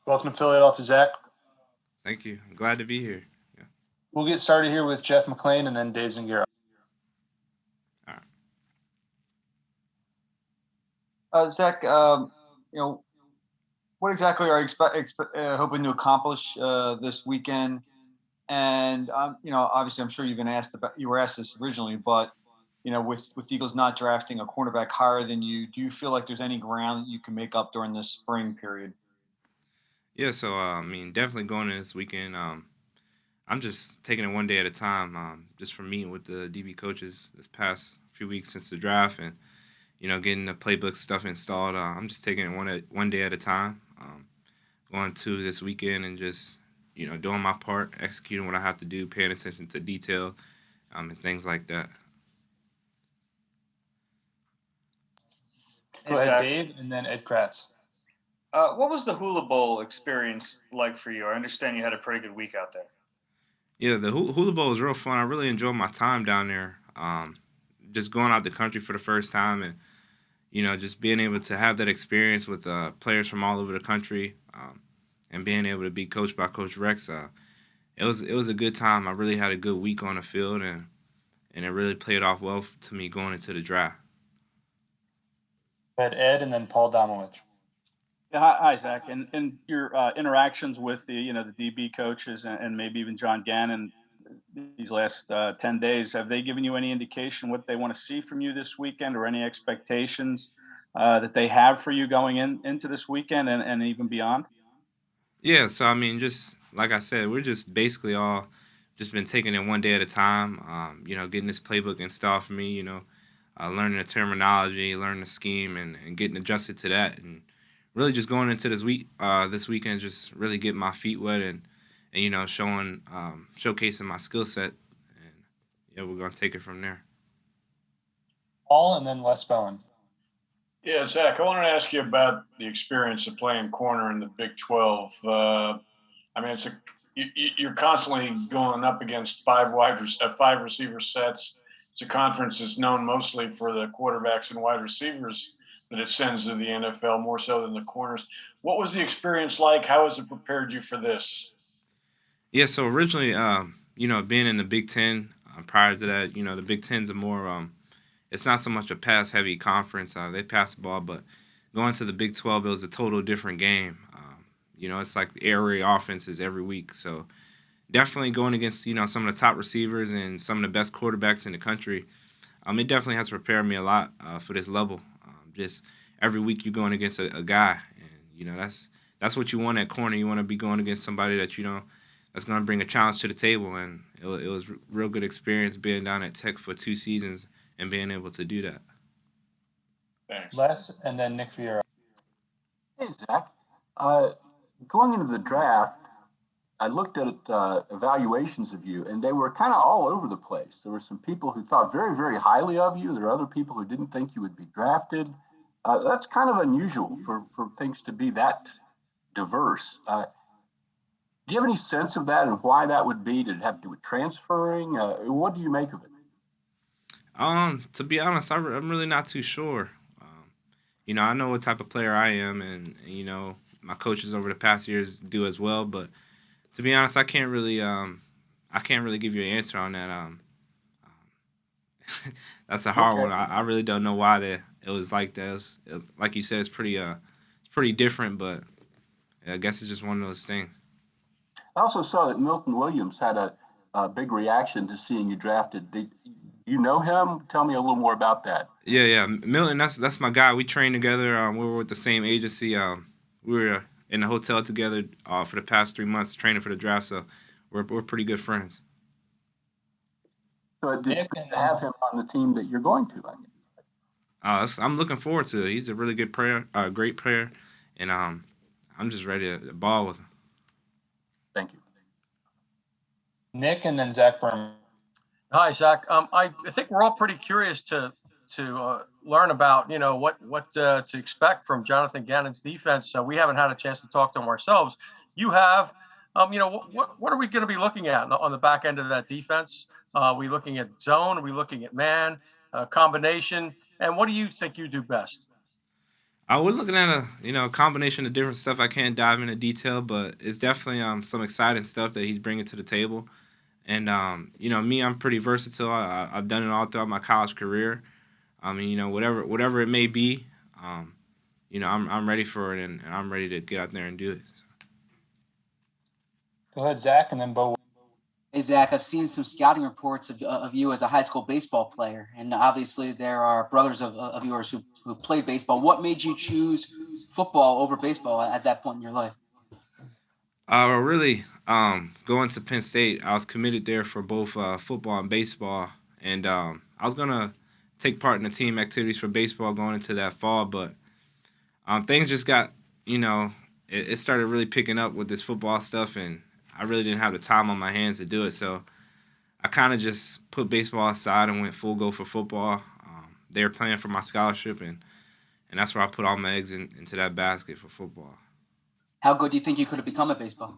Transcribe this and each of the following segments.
Welcome to Philadelphia, Zach. Thank you. I'm glad to be here. Yeah. We'll get started here with Jeff McClain and then Dave Zingaro. All right. Zach, what exactly are you hoping to accomplish this weekend? And obviously, I'm sure you were asked this originally, but with Eagles not drafting a cornerback higher than you, do you feel like there's any ground that you can make up during this spring period? Yeah. So, definitely going in this weekend. I'm just taking it one day at a time. Just from meeting with the DB coaches this past few weeks since the draft, and getting the playbook stuff installed. I'm just taking it one day at a time. Going to this weekend and just doing my part, executing what I have to do, paying attention to detail, and things like that. Go ahead, Dave, and then Ed Kratz. What was the Hula Bowl experience like for you? I understand you had a pretty good week out there. Yeah, the Hula Bowl was real fun. I really enjoyed my time down there. Just going out the country for the first time and just being able to have that experience with players from all over the country, and being able to be coached by Coach Rex. It was a good time. I really had a good week on the field, and it really played off well to me going into the draft. Go ahead, Ed, and then Paul Domowich. Yeah, hi, Zach. And your interactions with the DB coaches and maybe even John Gannon these last 10 days, have they given you any indication what they want to see from you this weekend, or any expectations that they have for you going into this weekend and even beyond? Yeah, so just like I said, we're just basically all just been taking it one day at a time. Getting this playbook installed for me. Learning the terminology, learning the scheme, and getting adjusted to that, and really just going into this weekend, just really getting my feet wet and showcasing my skill set, and yeah, we're gonna take it from there. Paul, and then Les Bowen. Yeah, Zach, I wanted to ask you about the experience of playing corner in the Big 12. You're constantly going up against five receiver sets. It's a conference that's known mostly for the quarterbacks and wide receivers that it sends to the NFL more so than the corners. What was the experience like? How has it prepared you for this? Yeah, so originally, being in the Big Ten, prior to that, the Big Ten's a more, it's not so much a pass-heavy conference. They pass the ball, but going to the Big 12, it was a total different game. It's like air raid offenses every week. So definitely going against, some of the top receivers and some of the best quarterbacks in the country, it definitely has prepared me a lot for this level. Just every week you're going against a guy, and that's what you want at corner. You want to be going against somebody that that's going to bring a challenge to the table, and it was real good experience being down at Tech for 2 seasons and being able to do that. Thanks. Les, and then Nick Vieira. Hey, Zach. Going into the draft, I looked at evaluations of you, and they were kind of all over the place. There were some people who thought very, very highly of you. There are other people who didn't think you would be drafted. That's kind of unusual for things to be that diverse. Do you have any sense of that and why that would be? Did it have to do with transferring? What do you make of it? To be honest, I'm really not too sure. I know what type of player I am, and my coaches over the past years do as well. But to be honest, I can't really give you an answer on that. That's a hard one. I really don't know why it was like that. Like you said, it's pretty different, but I guess it's just one of those things. I also saw that Milton Williams had a big reaction to seeing you drafted. Do you know him? Tell me a little more about that. Yeah. Milton, that's my guy. We trained together. We were with the same agency. We were in the hotel together for the past 3 months training for the draft, so we're pretty good friends. So it's good to have him on the team that you're going to, I guess. I'm looking forward to it. He's a really good player, great player, and I'm just ready to ball with him. Thank you. Nick, and then Zach Berman. Hi, Zach. I think we're all pretty curious to learn about what to expect from Jonathan Gannon's defense. We haven't had a chance to talk to him ourselves. You have. What are we going to be looking at on the back end of that defense? Are we looking at zone? Are we looking at man combination? And what do you think you do best? We're looking at a combination of different stuff. I can't dive into detail, but it's definitely some exciting stuff that he's bringing to the table. And me, I'm pretty versatile. I've done it all throughout my college career. I mean, whatever it may be, I'm ready for it, and I'm ready to get out there and do it. Go ahead, Zach, and then Bo. Hey, Zach, I've seen some scouting reports of you as a high school baseball player. And obviously, there are brothers of yours who played baseball. What made you choose football over baseball at that point in your life? Really, going to Penn State, I was committed there for both football and baseball. And I was going to take part in the team activities for baseball going into that fall. But things just got, it started really picking up with this football stuff. And I really didn't have the time on my hands to do it. So I kind of just put baseball aside and went full go for football. They were playing for my scholarship, and that's where I put all my eggs into that basket for football. How good do you think you could have become at baseball?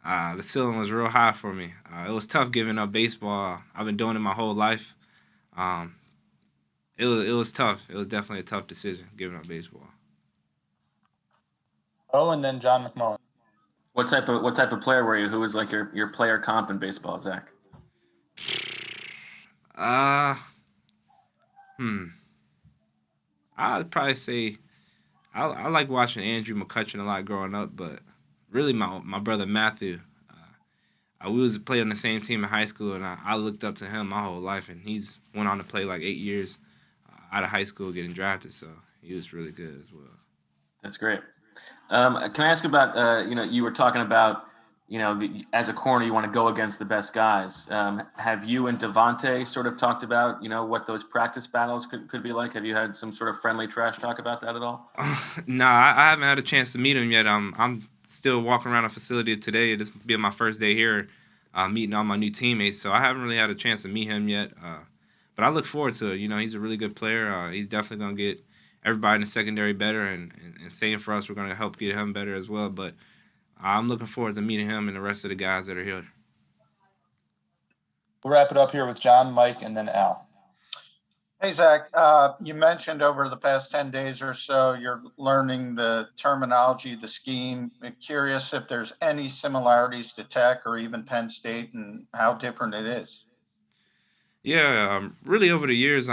The ceiling was real high for me. It was tough giving up baseball. I've been doing it my whole life. It was tough. It was definitely a tough decision giving up baseball. Oh, and then John McMullen. What type of player were you? Who was like your player comp in baseball, Zach? I'd probably say I like watching Andrew McCutcheon a lot growing up, but really my brother Matthew. We was playing on the same team in high school, and I looked up to him my whole life, and he's went on to play like 8 years out of high school getting drafted, so he was really good as well. That's great. Can I ask about, you were talking about, as a corner, you want to go against the best guys. Have you and Devante sort of talked about, what those practice battles could be like? Have you had some sort of friendly trash talk about that at all? No, I haven't had a chance to meet him yet. I'm still walking around the facility today. This will be my first day here, meeting all my new teammates, so I haven't really had a chance to meet him yet. But I look forward to it. He's a really good player. He's definitely going to get everybody in the secondary better, and same for us, we're going to help get him better as well. But I'm looking forward to meeting him and the rest of the guys that are here. We'll wrap it up here with John, Mike, and then Al. Hey, Zach, you mentioned over the past 10 days or so, you're learning the terminology, the scheme. I'm curious if there's any similarities to Tech or even Penn State and how different it is. Yeah, really over the years,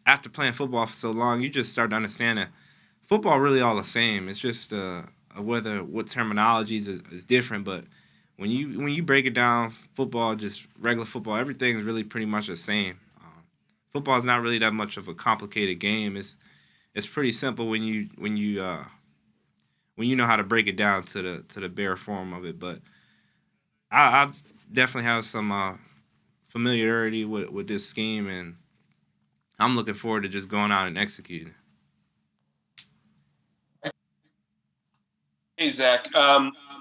after playing football for so long, you just start to understand that football really all the same. It's just what terminologies is different, but when you break it down, football, just regular football, everything is really pretty much the same. Football is not really that much of a complicated game. It's pretty simple when you know how to break it down to the bare form of it. But I definitely have some familiarity with this scheme, and I'm looking forward to just going out and executing. Hey, Zach.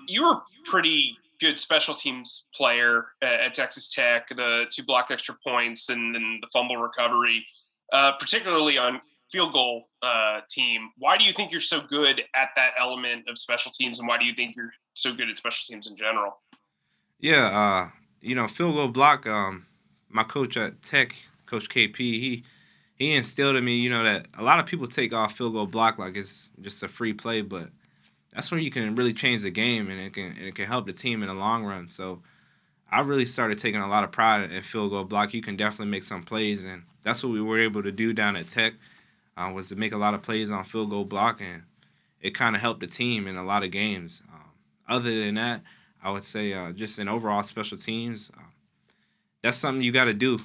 You were a pretty good special teams player at Texas Tech, the 2 blocked extra points and then the fumble recovery, particularly on field goal team. Why do you think you're so good at that element of special teams, and why do you think you're so good at special teams in general? Yeah, field goal block, my coach at Tech, Coach KP, he instilled in me, that a lot of people take off field goal block like it's just a free play, but that's where you can really change the game, and it can help the team in the long run. So I really started taking a lot of pride in field goal block. You can definitely make some plays, and that's what we were able to do down at Tech, was to make a lot of plays on field goal block, and it kind of helped the team in a lot of games. Other than that, I would say just in overall special teams, that's something you got to do,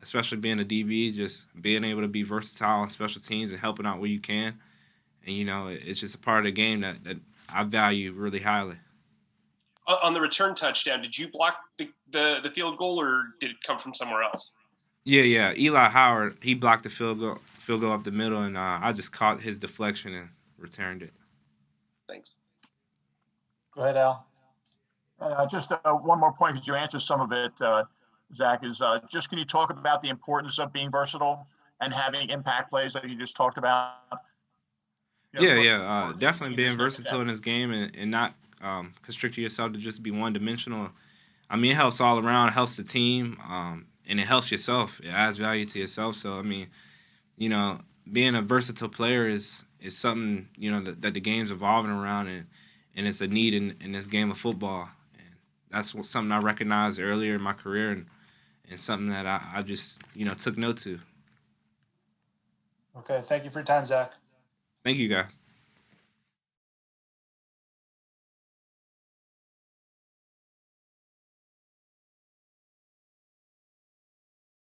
especially being a DB, just being able to be versatile on special teams and helping out where you can. And, it's just a part of the game that I value really highly. On the return touchdown, did you block the field goal, or did it come from somewhere else? Yeah. Eli Howard, he blocked the field goal up the middle, and I just caught his deflection and returned it. Thanks. Go ahead, Al. Just one more point, because you answered some of it, Zach, is just can you talk about the importance of being versatile and having impact plays that you just talked about? Definitely being versatile in this game and not constricting yourself to just be one-dimensional. I mean, it helps all around. It helps the team, and it helps yourself. It adds value to yourself. So, I mean, being a versatile player is something, you know, that the game's evolving around, and it's a need in this game of football. And that's something I recognized earlier in my career, and something that I just, you know, took note to. Okay, thank you for your time, Zach. Thank you, guys.